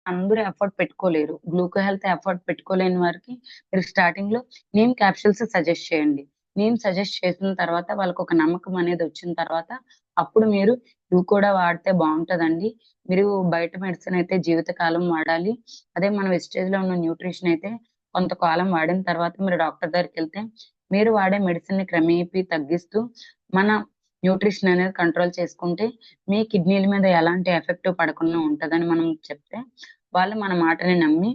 అందరూ effort పెట్టుకోలేరు. గ్లూకో health effort పెట్టుకోలేని వారికి మీరు స్టార్టింగ్‌లో నీమ్ క్యాప్సూల్స్ సజెస్ట్ చేయండి. నీమ్ సజెస్ట్ చేసిన తర్వాత వాళ్ళకొక నమ్మకం అనేది వచ్చిన తర్వాత అప్పుడు మీరు ఇవి కూడా వాడితే బావుంటదండి. మీరు బయట మెడిసిన్ అయితే జీవితకాలం వాడాలి. అదే మన వెస్టేజ్‌లో ఉన్న న్యూట్రిషన్ అయితే కొంతకాలం వాడిన తర్వాత మీరు డాక్టర్ దగ్గరికెళ్తే మీరు వాడే మెడిసిన్‌ని క్రమేపీ తగ్గిస్తూ మన న్యూట్రిషన్ అనేది కంట్రోల్ చేసుకుంటే మీ కిడ్నీల మీద ఎలాంటి ఎఫెక్ట్ పడకుండా ఉంటదని మనం చెప్తే, వాళ్ళు మన మాటని నమ్మి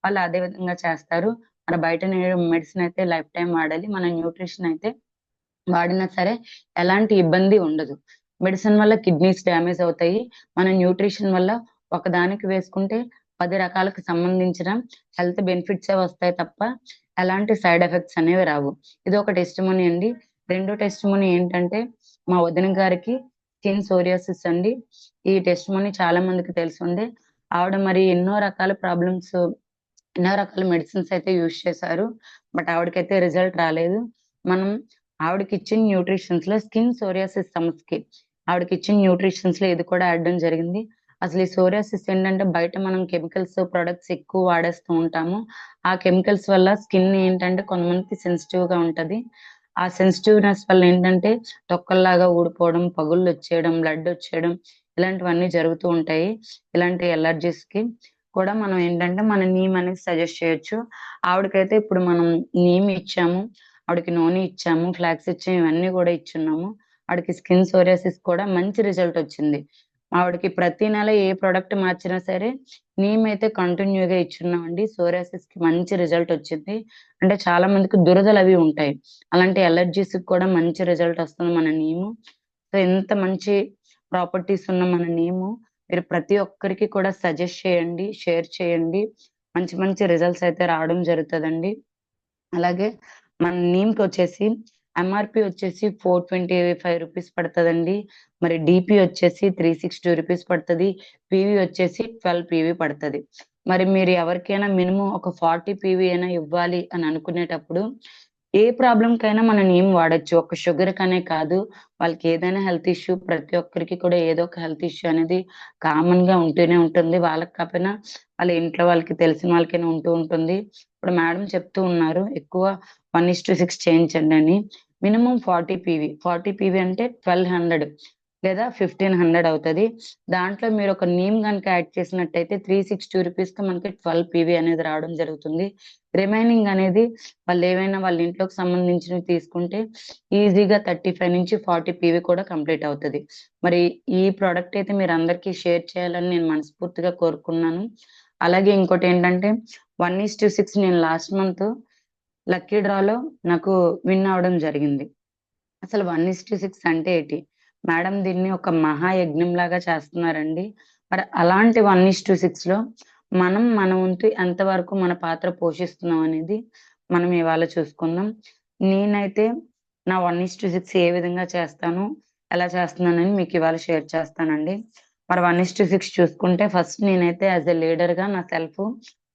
వాళ్ళు అదే విధంగా చేస్తారు. మన బయట మెడిసిన్ అయితే లైఫ్ టైమ్ వాడాలి. మన న్యూట్రిషన్ అయితే వాడినా సరే ఎలాంటి ఇబ్బంది ఉండదు. మెడిసిన్ వల్ల కిడ్నీస్ డ్యామేజ్ అవుతాయి. మన న్యూట్రిషన్ వల్ల ఒకదానికి వేసుకుంటే 10 రకాలకు సంబంధించిన హెల్త్ బెనిఫిట్సే వస్తాయి తప్ప, ఎలాంటి సైడ్ ఎఫెక్ట్స్ అనేవి రావు. ఇదొక టెస్టిమోనీ అండి. రెండో టెస్టిమోనీ ఏంటంటే, మా వదిన గారికి స్కిన్ సోరియాసిస్ అండి. ఈ టెస్టిమోనీ చాలా మందికి తెలిసుందే. ఆవిడ మరి ఎన్నో రకాల మెడిసిన్స్ అయితే యూజ్ చేశారు. బట్ ఆవిడకైతే రిజల్ట్ రాలేదు. మనం ఆవిడకిచ్చిన న్యూట్రిషన్స్‌లో స్కిన్ సోరియాసిస్ సమస్యకి ఆవిడకిచ్చిన న్యూట్రిషన్స్‌లో ఇది కూడా ఆడడం జరిగింది. అసలు ఈ సోరియాసిస్ ఏంటంటే బయట మనం కెమికల్స్ ప్రొడక్ట్స్ ఎక్కువ వాడేస్తూ ఉంటాము. ఆ కెమికల్స్ వల్ల స్కిన్ ఏంటంటే కొంతమందికి సెన్సిటివ్‌గా ఉంటది. ఆ సెన్సిటివ్‌నెస్ వల్ల ఏంటంటే తొక్కల్లాగా ఊడిపోవడం, పగుళ్ళొచ్చేయడం, బ్లడొచ్చేయడం ఇలాంటివన్నీ జరుగుతూ ఉంటాయి. ఇలాంటి అలర్జీస్‌కి కూడా మనం ఏంటంటే మన నీమ్ అనేది సజెస్ట్ చేయొచ్చు. ఆవిడకైతే ఇప్పుడు మనం నీమ్ ఇచ్చాము. ఆవిడకి నూనె ఇచ్చాము, ఫ్లాక్స్ ఇచ్చాము, ఇవన్నీ గూడా ఇచ్చున్నాము. ఆవిడకి స్కిన్ సోరియాసిస్ కూడా మంచి రిజల్ట్ వచ్చింది. ఆవిడకి ప్రతి నెల ఏ ప్రొడక్ట్ మార్చినా సరే నీమ్ అయితే కంటిన్యూ‌గా ఇచ్చున్నామండి. సోరియాసిస్‌కి మంచి రిజల్ట్ వచ్చింది. అంటే చాలా మందికి దురదలవి ఉంటాయి. అలాంటి అలర్జీస్‌కి కూడా మంచి రిజల్ట్ వస్తుంది మన నీము. సో, ఇంత మంచి ప్రాపర్టీస్ ఉన్న మన నీము మీరు ప్రతి ఒక్కరికి కూడా సజెస్ట్ చేయండి, షేర్ చేయండి. మంచి మంచి రిజల్ట్స్ అయితే రావడం జరుగుతదండి. అలాగే మన నీమ్‌కొచ్చేసి ఎంఆర్‌పీ వచ్చేసి రూ. 425 పడతదండి. మరి డీపీ వచ్చేసి రూ. 360 పడతది. పీవీ వచ్చేసి 12 పీవీ పడతది. మరి మీరు ఎవరికైనా మినిమమ్ ఒక 40 పీవీ అయినా ఇవ్వాలి అని అనుకునేటప్పుడు ఏ ప్రాబ్లమ్‌కైనా మన నీమ్ వాడొచ్చు. ఒక షుగర్‌కనే కాదు. వాళ్ళకేదైనా హెల్త్ ఇష్యూ ప్రతి ఒక్కరికి కూడా ఏదో ఒక హెల్త్ ఇష్యూ అనేది కామన్‌గా ఉంటూనే ఉంటుంది. వాళ్ళకి కాపోయినా వాళ్ళ ఇంట్లో వాళ్ళకి తెలిసిన వాళ్ళకైనా ఉంటూ ఉంటుంది. ఇప్పుడు మేడం చెప్తూ ఉన్నారు. ఎక్కువ 1:6 చేయించండని. Minimum 40 PV. 40 పీవీ అంటే 1200 లేదా 1500 అవుతది. దాంట్లో మీరొక నీమ్ గనుక యాడ్ చేసినట్టయితే రూ. 360కి మనకి 12 పీవీ అనేది రావడం జరుగుతుంది. రిమైనింగ్ అనేది వాళ్ళేవైనా వాళ్ళ ఇంట్లోకి సంబంధించినవి తీసుకుంటే ఈజీగా 35-40 పీవీ కూడా కంప్లీట్ అవుతది. మరి ఈ ప్రొడక్ట్ అయితే మీరందరికీ షేర్ చేయాలని నేను మనస్ఫూర్తిగా కోరుకున్నాను. అలాగే ఇంకోటేంటంటే 1:6 నేను లాస్ట్ మంత్ లక్కీ డ్రాలో నాకు విన్ అవ్వడం జరిగింది. అసలు 1:6 అంటే ఏటి? మేడం దీన్ని ఒక మహాయజ్ఞంలాగా చేస్తున్నారండి. మరి అలాంటి 1:6లో మనం మన వంతు ఎంతవరకు మన పాత్ర పోషిస్తున్నాం అనేది మనం ఇవాళ చూసుకుందాం. నేనైతే నా 1:6 ఏ విధంగా చేస్తాను, ఎలా చేస్తున్నానని మీకు ఇవాళ షేర్ చేస్తానండి. మరి 1:6 చూసుకుంటే ఫస్ట్ నేనైతే యాస్ ఎ లీడర్‌గా నా సెల్ఫ్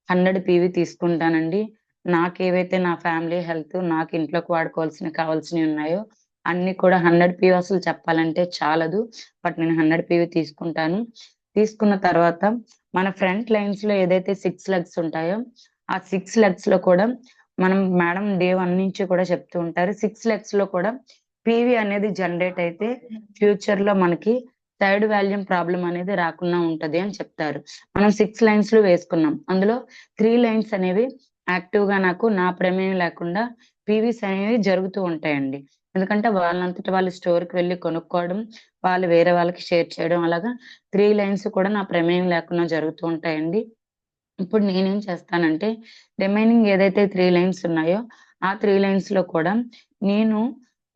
100 పీవీ తీసుకుంటానండి. నాకేవైతే నా ఫ్యామిలీ హెల్త్, నాకు ఇంట్లోకి వాడుకోవాల్సినవి కావాల్సినవి ఉన్నాయో అన్నీ కూడా 100 పీవీ అసలు చెప్పాలంటే చాలదు. బట్ నేను 100 పీవీ తీసుకుంటాను. తీసుకున్న తర్వాత మన ఫ్రంట్ లైన్స్‌లో ఏదైతే 6 లెగ్స్ ఉంటాయో, ఆ 6 లెగ్స్‌లో కూడా మనం మేడం డే 1 నుంచి కూడా చెప్తూ ఉంటారు. 6 లెగ్స్‌లో కూడా పీవీ అనేది జనరేట్ అయితే ఫ్యూచర్‌లో మనకి థైర్డ్ వాల్యూమ్ ప్రాబ్లమ్ అనేది రాకుండా ఉంటది అని చెప్తారు. మనం 6 లైన్స్‌లో వేసుకున్నాం. అందులో 3 లైన్స్ అనేవి యాక్టివ్‌గా నాకు నా ప్రమేయం లేకుండా పీవీస్ అనేవి జరుగుతూ ఉంటాయండి. ఎందుకంటే వాళ్ళంతట వాళ్ళు స్టోర్‌కి వెళ్లి కొనుక్కోవడం, వాళ్ళు వేరే వాళ్ళకి షేర్ చేయడం అలాగా 3 లైన్స్ కూడా నా ప్రమేయం లేకుండా జరుగుతూ ఉంటాయండి. ఇప్పుడు నేనేం చేస్తానంటే రిమైనింగ్ ఏదైతే 3 లైన్స్ ఉన్నాయో, ఆ 3 లైన్స్‌లో కూడా నేను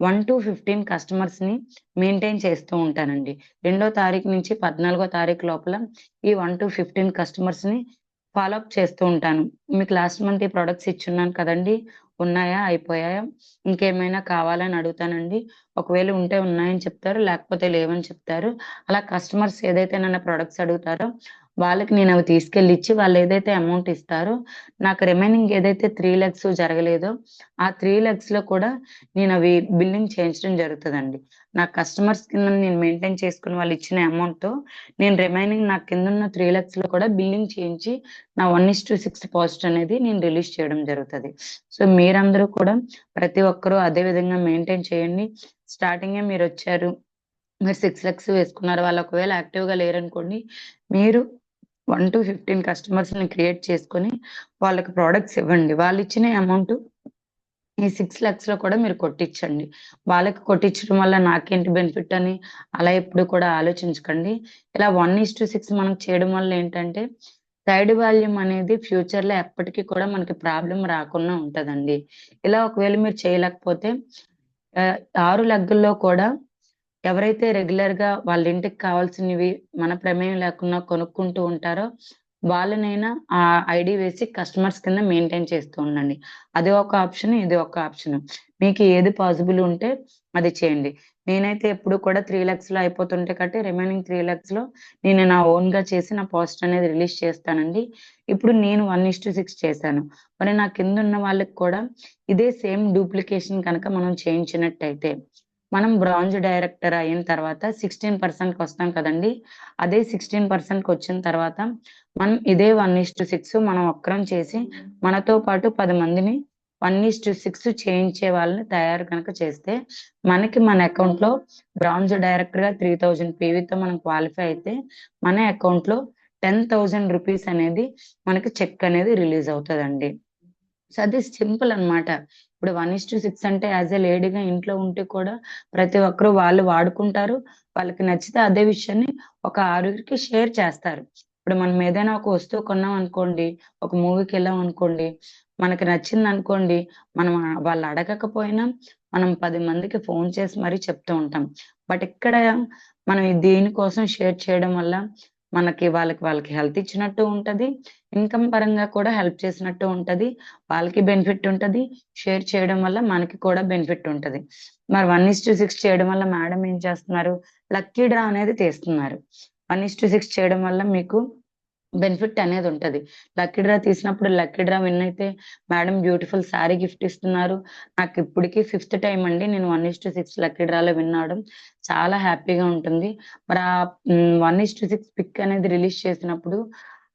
1-15 కస్టమర్స్‌ని మెయింటైన్ చేస్తూ ఉంటానండి. 2 తారీఖు నుంచి 14 తారీఖు లోపల ఈ 1-15 కస్టమర్స్‌ని ఫాలో అప్ చేస్తూ ఉంటాను. మీకు లాస్ట్ మంత్ ఈ ప్రొడక్ట్స్ ఇచ్చున్నాను కదండీ! ఉన్నాయా? అయిపోయాయా? ఇంకేమైనా కావాలా? అని అడుగుతానండి. ఒకవేళ ఉంటే ఉన్నాయని చెప్తారు. లేకపోతే లేవని చెప్తారు. అలా కస్టమర్స్ ఏదైతే నన్ను ప్రొడక్ట్స్ అడుగుతారో వాళ్ళకి నేను అవి తీసుకెళ్ళి ఇచ్చి వాళ్ళు ఏదైతే అమౌంట్ ఇస్తారో నాకు రిమైనింగ్ ఏదైతే 3 లాక్స్ జరగలేదో ఆ 3 లాక్స్‌లో కూడా నేను అవి బిల్లింగ్ చేయించడం జరుగుతదండి. నా కస్టమర్స్ కింద నేను మెయింటైన్ చేసుకుని వాళ్ళు ఇచ్చిన అమౌంట్‌తో నేను రిమైనింగ్ నా కిందున్న 3 లాక్స్‌లో కూడా బిల్లింగ్ చేయించి నా 1:6 పోస్ట్ అనేది నేను రిలీజ్ చేయడం జరుగుతది. సో, మీరందరూ కూడా ప్రతి ఒక్కరు అదే విధంగా మెయింటైన్ చేయండి. స్టార్టింగే మీరొచ్చారు. మీరు 6 లాక్స్ వేసుకున్నారు. వాళ్ళు ఒకవేళ యాక్టివ్‌గా లేరనుకోండి. మీరు 1-15 కస్టమర్స్‌ని క్రియేట్ చేసుకొని వాళ్ళకి ప్రొడక్ట్స్ ఇవ్వండి. వాళ్ళిచ్చిన అమౌంట్ ఈ 6 లాక్స్‌లో కూడా మీరు కొట్టిచ్చండి. వాళ్ళకి కొట్టిచ్చడం వల్ల నాకేంటి బెనిఫిట్ అని అలా ఎప్పుడు కూడా ఆలోచించకండి. ఇలా 1:6 మనం చేయడం వల్ల ఏంటంటే సైడ్ వాల్యూమ్ అనేది ఫ్యూచర్‌లో ఎప్పటికి కూడా మనకి ప్రాబ్లమ్ రాకుండా ఉంటదండి. ఇలా ఒకవేళ మీరు చేయలేకపోతే 6 లెగ్గుల్లో కూడా ఎవరైతే రెగ్యులర్‌గా వాళ్ళ ఇంటికి కావాల్సినవి మన ప్రమేయం లేకుండా కొనుక్కుంటూ ఉంటారో, వాళ్ళనైనా ఆ ఐడీ వేసి కస్టమర్స్ కింద మెయింటైన్ చేస్తూ ఉండండి. అది ఒక ఆప్షన్, ఇది ఒక ఆప్షన్. మీకు ఏది పాసిబుల్ ఉంటే అది చేయండి. నేనైతే ఎప్పుడు కూడా 3 లాక్స్‌లో అయిపోతుంటాయి కాబట్టి రిమైనింగ్ 3 లాక్స్‌లో నేను నా ఓన్‌గా చేసి నా పోస్ట్ అనేది రిలీజ్ చేస్తానండి. ఇప్పుడు నేను 1:6 చేశాను. మరి నా కిందున్న వాళ్ళకి కూడా ఇదే సేమ్ డూప్లికేషన్ కనుక మనం చేయించినట్టయితే మనం బ్రాంజ్ డైరెక్టర్ అయిన తర్వాత 16%కి కదండీ! అదే 16%కొచ్చిన తర్వాత మనం ఇదే 1:6 మనం ఒక్కరం చేసి మనతో పాటు 10 మందిని 1:6 చేయించే వాళ్ళని తయారు గనక చేస్తే మనకి మన అకౌంట్‌లో బ్రాంజ్ డైరెక్టర్‌గా 3000 పీవీతో మనం క్వాలిఫై అయితే మన అకౌంట్‌లో రూ. 10,000 అనేది మనకి చెక్ అనేది రిలీజ్ అవుతదండి. సో, అది సింపుల్ అన్నమాట. ఇప్పుడు 1:6 అంటే యాస్ ఎ లేడీగా ఇంట్లో ఉంటే కూడా ప్రతి ఒక్కరు వాళ్ళు వాడుకుంటారు. వాళ్ళకి నచ్చితే అదే విషయాన్ని ఒక ఆరుగురికి షేర్ చేస్తారు. ఇప్పుడు మనం ఏదైనా ఒక వస్తువు కొన్నామనుకోండి, ఒక మూవీకెళ్ళామనుకోండి, మనకి నచ్చిందనుకోండి, మనం వాళ్ళు అడగకపోయినా మనం 10 మందికి ఫోను చేసి మరీ చెప్తూ ఉంటాం. బట్ ఇక్కడ మనం దీనికోసం షేర్ చేయడం వల్ల వాళ్ళకి హెల్త్ ఇచ్చినట్టు ఉంటది. ఇన్‌కమ్ పరంగా కూడా హెల్ప్ చేసినట్టు ఉంటది. వాళ్ళకి బెనిఫిట్ ఉంటది. షేర్ చేయడం వల్ల మనకి కూడా బెనిఫిట్ ఉంటది. మరి 1:6 చేయడం వల్ల మేడం ఏం చేస్తున్నారు? లక్కీ డ్రా అనేది తీస్తున్నారు. 1:6 చేయడం వల్ల మీకు బెనిఫిట్ అనేదుంటది. లక్కీ డ్రా తీసినప్పుడు లక్కీ డ్రా విన్ అయితే మేడం బ్యూటిఫుల్ సారీ గిఫ్ట్ ఇస్తున్నారు. నాకిప్పటికి ఫిఫ్త్ టైమ్ అండి నేను 1:6 లక్కీ డ్రాలో విన్ అవ్వడం. చాలా హ్యాపీగా ఉంటుంది. మరి 1:6 పిక్ అనేది రిలీజ్ చేసినప్పుడు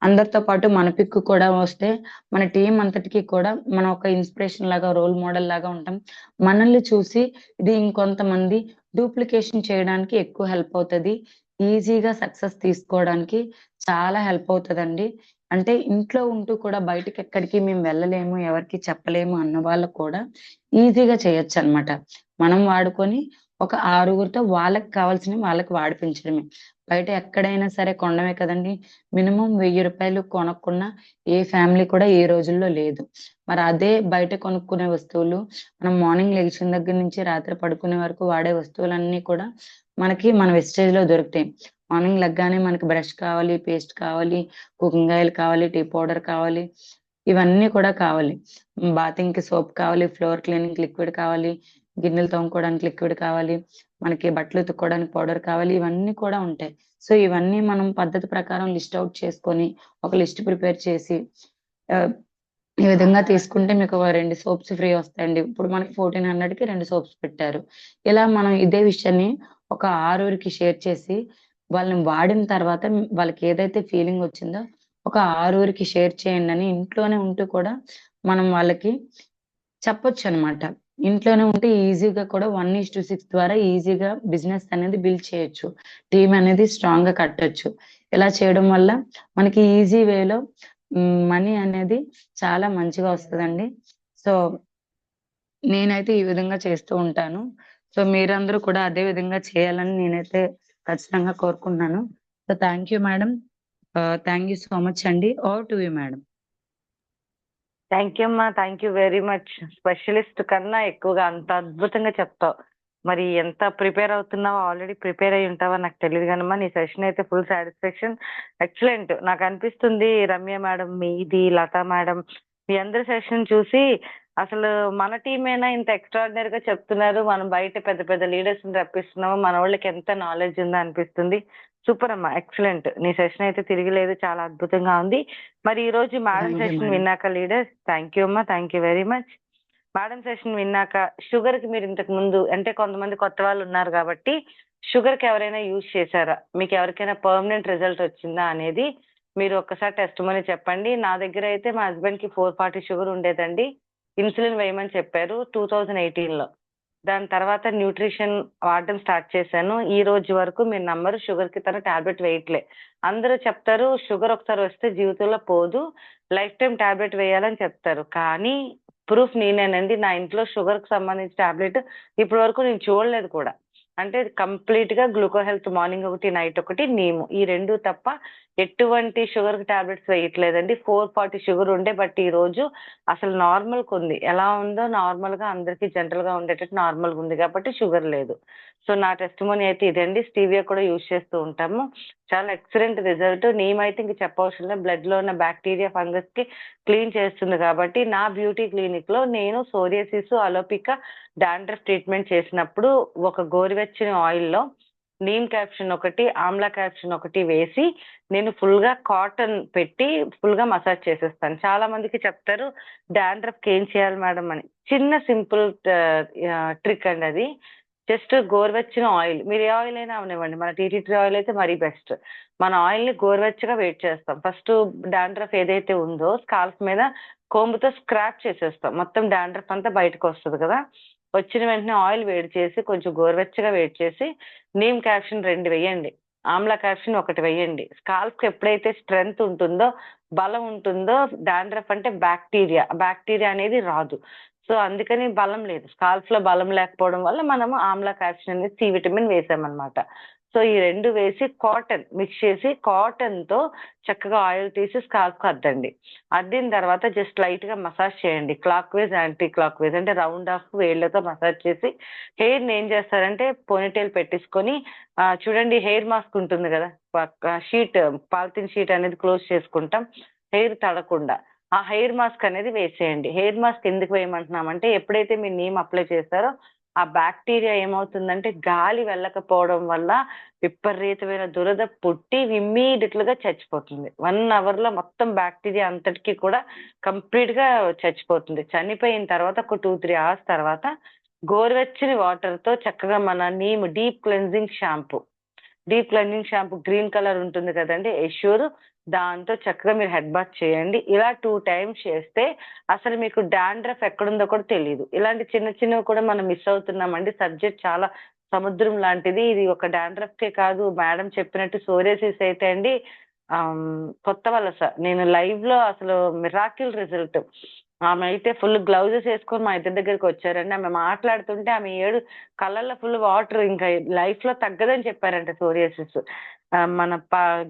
అందరితో పాటు మన పిక్ కూడా వస్తే మన టీమ్ అంతటికి కూడా మనం ఒక ఇన్‌స్పిరేషన్ లాగా, రోల్ మోడల్ లాగా ఉంటాం. మనల్ని చూసి ఇది ఇంకొంతమంది డూప్లికేషన్ చేయడానికి ఎక్కువ హెల్ప్ అవుతది. ఈజీగా సక్సెస్ తీసుకోవడానికి చాలా హెల్ప్ అవుతదండి. అంటే ఇంట్లో ఉంటూ కూడా బయటికెక్కడికి మేము వెళ్ళలేము, ఎవరికీ చెప్పలేము అన్న వాళ్ళకి కూడా ఈజీగా చేయొచ్చనమాట. మనం వాడుకొని ఒక ఆరుగురితో వాళ్ళకి కావాల్సినవి వాళ్ళకి వాడిపించడమే. బయట ఎక్కడైనా సరే కొనడమే కదండీ! మినిమమ్ రూ. 1000 కొనక్కున్న ఏ ఫ్యామిలీ కూడా ఈ రోజుల్లో లేదు. మరి అదే బయట కొనుక్కునే వస్తువులు మనం మార్నింగ్ లెగిచిన దగ్గర నుంచి రాత్రి పడుకునే వరకు వాడే వస్తువులన్నీ కూడా మనకి మన వెస్టేజ్‌లో దొరుకుతాయి. మార్నింగ్ లెగ్గానే మనకి బ్రష్ కావాలి, పేస్ట్ కావాలి, కుకింగ్ ఆయిల్ కావాలి, టీ పౌడర్ కావాలి. ఇవన్నీ కూడా కావాలి. బాతింగ్‌కి సోప్ కావాలి, ఫ్లోర్ క్లీనింగ్‌కి లిక్విడ్ కావాలి, గిన్నెలు తోముకోవడానికి లిక్విడ్ కావాలి, మనకి బట్టలు ఉతుక్కోవడానికి పౌడర్ కావాలి. ఇవన్నీ కూడా ఉంటాయి. సో, ఇవన్నీ మనం పద్ధతి ప్రకారం లిస్ట్ ఔట్ చేసుకొని, ఒక లిస్ట్ ప్రిపేర్ చేసి ఆహ్, ఈ విధంగా తీసుకుంటే మీకు ఒక 2 సోప్స్ ఫ్రీ వస్తాయండి. ఇప్పుడు మనకి 1400కి 2 సోప్స్ పెట్టారు. ఇలా మనం ఇదే విషయాన్ని ఒక ఆరుగురికి షేర్ చేసి, వాళ్ళని వాడిన తర్వాత వాళ్ళకి ఏదైతే ఫీలింగ్ వచ్చిందో, ఒక ఆరుగురికి షేర్ చేయండని ఇంట్లోనే ఉంటూ కూడా మనం వాళ్ళకి చెప్పొచ్చనమాట. ఇంట్లోనే ఉంటే ఈజీగా కూడా 1:6 ద్వారా ఈజీగా బిజినెస్ అనేది బిల్డ్ చేయొచ్చు. టీమ్ అనేది స్ట్రాంగ్‌గా కట్టొచ్చు. ఇలా చేయడం వల్ల మనకి ఈజీ వేలో మనీ అనేది చాలా మంచిగా వస్తదండి. సో, నేనైతే ఈ విధంగా చేస్తూ ఉంటాను. సో, మీరందరూ కూడా అదే విధంగా చేయాలని నేనైతే ఖచ్చితంగా కోరుకుంటున్నాను. So, thank you madam. Thank you so much అండి. Over to you madam. Thank you అమ్మా. Thank you very much. Specialist కన్నా ఎక్కువగా అంత అద్భుతంగా చెప్తావు. మరి ఎంత ప్రిపేర్ అవుతున్నావో, ఆల్రెడీ ప్రిపేర్ అయ్యి ఉంటావో నాకు తెలీదు గానమ్మా. నీ సెషన్ అయితే ఫుల్ సాటిస్ఫాక్షన్. ఎక్సలెంట్. నాకనిపిస్తుంది రమ్య మేడం, మీది, లతా మేడం మీ అందరి సెషన్ చూసి అసలు మన టీమేనా ఇంత ఎక్స్ట్రార్డినరీగా చెప్తున్నారు. మనం బయట పెద్ద పెద్ద లీడర్స్‌ని రప్పిస్తున్నాము. మనోళ్ళకి ఎంత నాలెడ్జ్ ఉందో అనిపిస్తుంది. సూపర్ అమ్మా, ఎక్సలెంట్. నీ సెషన్ అయితే తిరిగిలేదు, చాలా అద్భుతంగా ఉంది. మరి ఈ రోజు madam thank you session madam. విన్నాక లీడర్, థ్యాంక్ యూ అమ్మా, thank you very much. Madam session విన్నాక షుగర్ కి మీరు ఇంతకు ముందు అంటే కొంతమంది కొత్త వాళ్ళు ఉన్నారు కాబట్టి షుగర్ కి ఎవరైనా యూజ్ చేశారా, మీకు ఎవరికైనా పర్మనెంట్ రిజల్ట్ వచ్చిందా అనేది మీరు ఒక్కసారి టెస్ట్ మనీ చెప్పండి. నా దగ్గర అయితే మా హస్బెండ్ కి 440 షుగర్ ఉండేదండి. ఇన్సులిన్ వేయమని చెప్పారు 2018లో. దాని తర్వాత న్యూట్రిషన్ వాడడం స్టార్ట్ చేశాను. ఈ రోజు వరకు మీరు నమ్మరు, షుగర్ కి తను టాబ్లెట్ వేయట్లే. అందరూ చెప్తారు షుగర్ ఒకసారి వస్తే జీవితంలో పోదు, లైఫ్ టైం టాబ్లెట్ వేయాలని చెప్తారు. కానీ ప్రూఫ్ నేనేనండి. నా ఇంట్లో షుగర్ కి సంబంధించిన టాబ్లెట్ ఇప్పటి వరకు నేను చూడలేదు కూడా. అంటే కంప్లీట్ గా గ్లూకో హెల్త్ మార్నింగ్ ఒకటి, నైట్ ఒకటి, నీము, ఈ రెండు తప్ప ఎటువంటి షుగర్ కి టాబ్లెట్స్ వేయట్లేదండి. 440 షుగర్ ఉండే, బట్ ఈ రోజు అసలు నార్మల్ కు ఉంది. ఎలా ఉందో నార్మల్ గా అందరికి జనరల్ గా ఉండేటట్టు నార్మల్ గా ఉంది కాబట్టి షుగర్ లేదు. సో నా టెస్టిమోనీ అయితే ఇదండి. స్టీవియా కూడా యూజ్ చేస్తూ ఉంటాము, చాలా ఎక్సలెంట్ రిజల్ట్. నేమైతే ఇంక చెప్పవసరం లేదు, బ్లడ్ లో ఉన్న బ్యాక్టీరియా ఫంగస్ కి క్లీన్ చేస్తుంది కాబట్టి. నా బ్యూటీ క్లినిక్ లో నేను సోరియాసిస్, అలోపిక, డాండ్రఫ్ ట్రీట్మెంట్ చేసినప్పుడు ఒక గోరువెచ్చని ఆయిల్ లో నీమ్ క్యాప్షన్ ఒకటి, ఆమ్లా క్యాప్షన్ ఒకటి వేసి నేను ఫుల్ గా కాటన్ పెట్టి ఫుల్ గా మసాజ్ చేసేస్తాను. చాలా మందికి చెప్తారు డాండ్రఫ్ కి ఏం చేయాలి మేడం అని. చిన్న సింపుల్ ట్రిక్ అండి అది. జస్ట్ గోరువెచ్చిన ఆయిల్, మీరు ఏ ఆయిల్ అయినా అవనివ్వండి, మన టీటీ ఆయిల్ అయితే మరీ బెస్ట్. మన ఆయిల్ ని గోరువెచ్చగా వేడి చేస్తాం. ఫస్ట్ డాండ్రఫ్ ఏదైతే ఉందో స్కాల్ఫ్ మీద కోంబుతో స్క్రాప్ చేసేస్తాం, మొత్తం డాండ్రఫ్ అంతా బయటకు వస్తుంది కదా. వచ్చిన వెంటనే ఆయిల్ వేడి చేసి కొంచెం గోరువెచ్చగా వేడి చేసి నీమ్ క్యాప్షన్ 2 వేయండి, ఆమ్లా క్యాప్షన్ 1 వేయండి. స్కాల్ఫ్ కి ఎప్పుడైతే స్ట్రెంగ్త్ ఉంటుందో, బలం ఉంటుందో, డాండ్రఫ్ అంటే బ్యాక్టీరియా, బ్యాక్టీరియా అనేది రాదు. సో అందుకని బలం లేదు, స్కాల్ఫ్ లో బలం లేకపోవడం వల్ల మనము ఆమ్లా క్యాప్షన్ అనేది సి విటమిన్ వేసామన్నమాట. సో ఈ 2 వేసి కాటన్ మిక్స్ చేసి కాటన్ తో చక్కగా ఆయిల్ తీసి స్కాల్ఫ్ కు అద్దండి. అద్దిన తర్వాత జస్ట్ లైట్ గా మసాజ్ చేయండి, clock wise, anti clock wise, అంటే రౌండ్ ఆఫ్ వేళ్లతో మసాజ్ చేసి హెయిర్ ని ఏం చేస్తారంటే పోనీటైల్ పెట్టేసుకొని చూడండి, హెయిర్ మాస్క్ ఉంటుంది కదా, షీట్, పాలిథిన్ షీట్ అనేది క్లోజ్ చేసుకుంటాం హెయిర్ తడకుండా. ఆ హెయిర్ మాస్క్ అనేది వేసేయండి. హెయిర్ మాస్క్ ఎందుకు వేయమంటున్నామంటే ఎప్పుడైతే మీరు నీమ్ అప్లై చేస్తారో ఆ బ్యాక్టీరియా ఏమవుతుందంటే గాలి వెళ్ళకపోవడం వల్ల విపరీతమైన దురద పుట్టి ఇమ్మీడియట్ గా చచ్చిపోతుంది. 1 అవర్ లో మొత్తం బ్యాక్టీరియా అంతటికి కూడా కంప్లీట్ గా చచ్చిపోతుంది. చనిపోయిన తర్వాత ఒక 2-3 అవర్స్ తర్వాత గోరువెచ్చని వాటర్ తో చక్కగా మన neem deep cleansing shampoo green colour ఉంటుంది కదండి, ఎష్యూర్, దాంతో చక్కగా మీరు హెడ్ బాత్ చేయండి. ఇలా 2 టైమ్స్ చేస్తే అసలు మీకు డాండ్రఫ్ ఎక్కడుందో కూడా తెలియదు. ఇలాంటి చిన్న చిన్నవి కూడా మనం మిస్ అవుతున్నామండి. సబ్జెక్ట్ చాలా సముద్రం లాంటిది. ఇది ఒక డాండ్రఫ్ కే కాదు, మేడం చెప్పినట్టు సోరియాసిస్ అయితే అండి కొత్త వలస. నేను లైవ్ లో అసలు మిరాకిల్ రిజల్ట్. ఆమె అయితే ఫుల్ గ్లౌజెస్ వేసుకొని మా ఇద్దరి దగ్గరికి వచ్చారండి. ఆమె మాట్లాడుతుంటే ఆమె కళ్ళల్లో ఫుల్ వాటర్, ఇంకా లైఫ్ లో తగ్గదని చెప్పారంట సోరియాసిస్. మన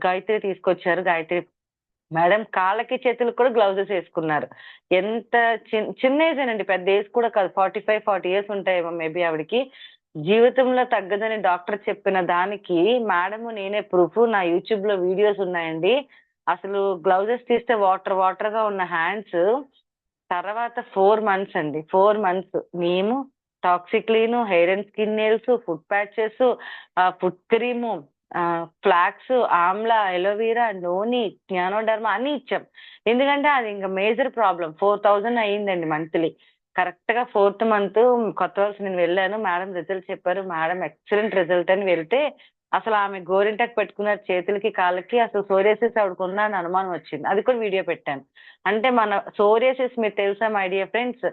గాయత్రి తీసుకొచ్చారు, గాయత్రి మేడం కాళ్ళకి చేతులకు కూడా గ్లౌజెస్ వేసుకున్నారు. ఎంత చిన్న ఏజ్ అండి, పెద్ద ఏజ్ కూడా కాదు, 45-40 ఇయర్స్ ఉంటాయేమో మేబీ ఆవిడకి. జీవితంలో తగ్గదని డాక్టర్ చెప్పిన దానికి మేడం నేనే ప్రూఫ్. నా యూట్యూబ్ లో వీడియోస్ ఉన్నాయండి. అసలు గ్లౌజెస్ తీస్తే వాటర్ వాటర్ గా ఉన్న హ్యాండ్స్ తర్వాత 4 మంత్స్ అండి, 4 మంత్స్ మేము toxiclean, hair and skin nails, foot patches, foot cream, flax, amla, aloe vera, noni, ganoderma అన్ని ఇచ్చాం. ఎందుకంటే అది ఇంకా మేజర్ ప్రాబ్లం. 4000 అయ్యిందండి మంత్లీ. కరెక్ట్ గా 4th మంత్ కొత్త వలస నేను వెళ్ళాను. మేడం రిజల్ట్ చెప్పారు, మేడం ఎక్సలెంట్ రిజల్ట్ అని వెళ్తే అసలు ఆమె గోరింటాకు పెట్టుకున్నారు చేతులకి కాళ్ళకి. అసలు సోరియాసిస్ ఆవిడకు ఉందా అని అనుమానం వచ్చింది, అది కూడా వీడియో పెట్టాను. అంటే మన సోరియాసిస్ మీకు తెలుసా my dear friends,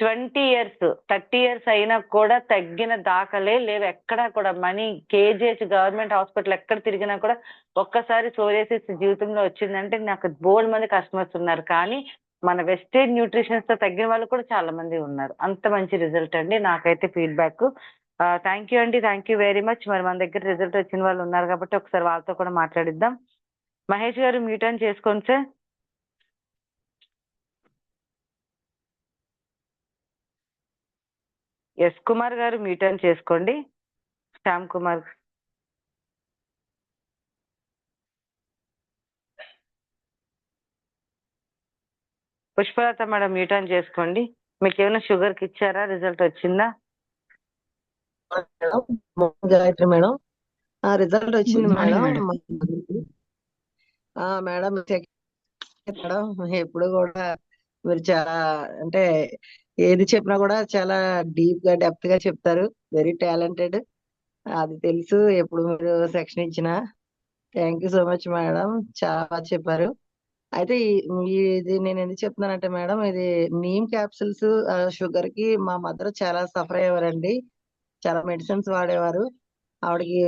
20 years 30 years అయినా కూడా తగ్గిన దాఖలే లేవు ఎక్కడా కూడా. మనీ కేజీహెచ్ గవర్నమెంట్ హాస్పిటల్ ఎక్కడ తిరిగినా కూడా ఒక్కసారి సోరియాసిస్ జీవితంలో వచ్చిందంటే నాకు బోల్డ్ మంది కస్టమర్స్ ఉన్నారు. కానీ మన వెస్టేజ్ న్యూట్రిషన్స్ తో తగ్గిన వాళ్ళు కూడా చాలా మంది ఉన్నారు. అంత మంచి రిజల్ట్ అండి, నాకైతే ఫీడ్బ్యాక్. థ్యాంక్ యూ అండి, థ్యాంక్ యూ వెరీ మచ్. మరి మన దగ్గర రిజల్ట్ వచ్చిన వాళ్ళు ఉన్నారు కాబట్టి ఒకసారి వాళ్ళతో కూడా మాట్లాడిద్దాం. మహేష్ గారు మ్యూట్ ఆన్ చేసుకోండి సార్. ఎస్ కుమార్ గారు మ్యూట్ ఆన్ చేసుకోండి. Shyam Kumar, Pushpalatha madam mute on చేసుకోండి. మీకు ఏమైనా షుగర్ కి ఇచ్చారా, రిజల్ట్ వచ్చిందా? గాయత్రి మేడం. రిజల్ట్ వచ్చింది good morning madam. Madam. Madam madam ఎప్పుడు కూడా మీరు చాలా అంటే ఏది చెప్పినా కూడా చాలా డీప్ గా డెప్త్ గా చెప్తారు. వెరీ టాలెంటెడ్, అది తెలుసు. ఎప్పుడు మీరు సెక్షన్ ఇచ్చినా thank you so much madam. చాలా బాగా చెప్పారు. అయితే ఇది నేను ఎందుకు చెప్తున్నానంటే మేడం, ఇది నీమ్ క్యాప్సిల్స్ షుగర్ కి మా మదర్ చాలా సఫర్ అయ్యేవారండి. చాలా మెడిసిన్స్ వాడేవారు. ఆవిడకి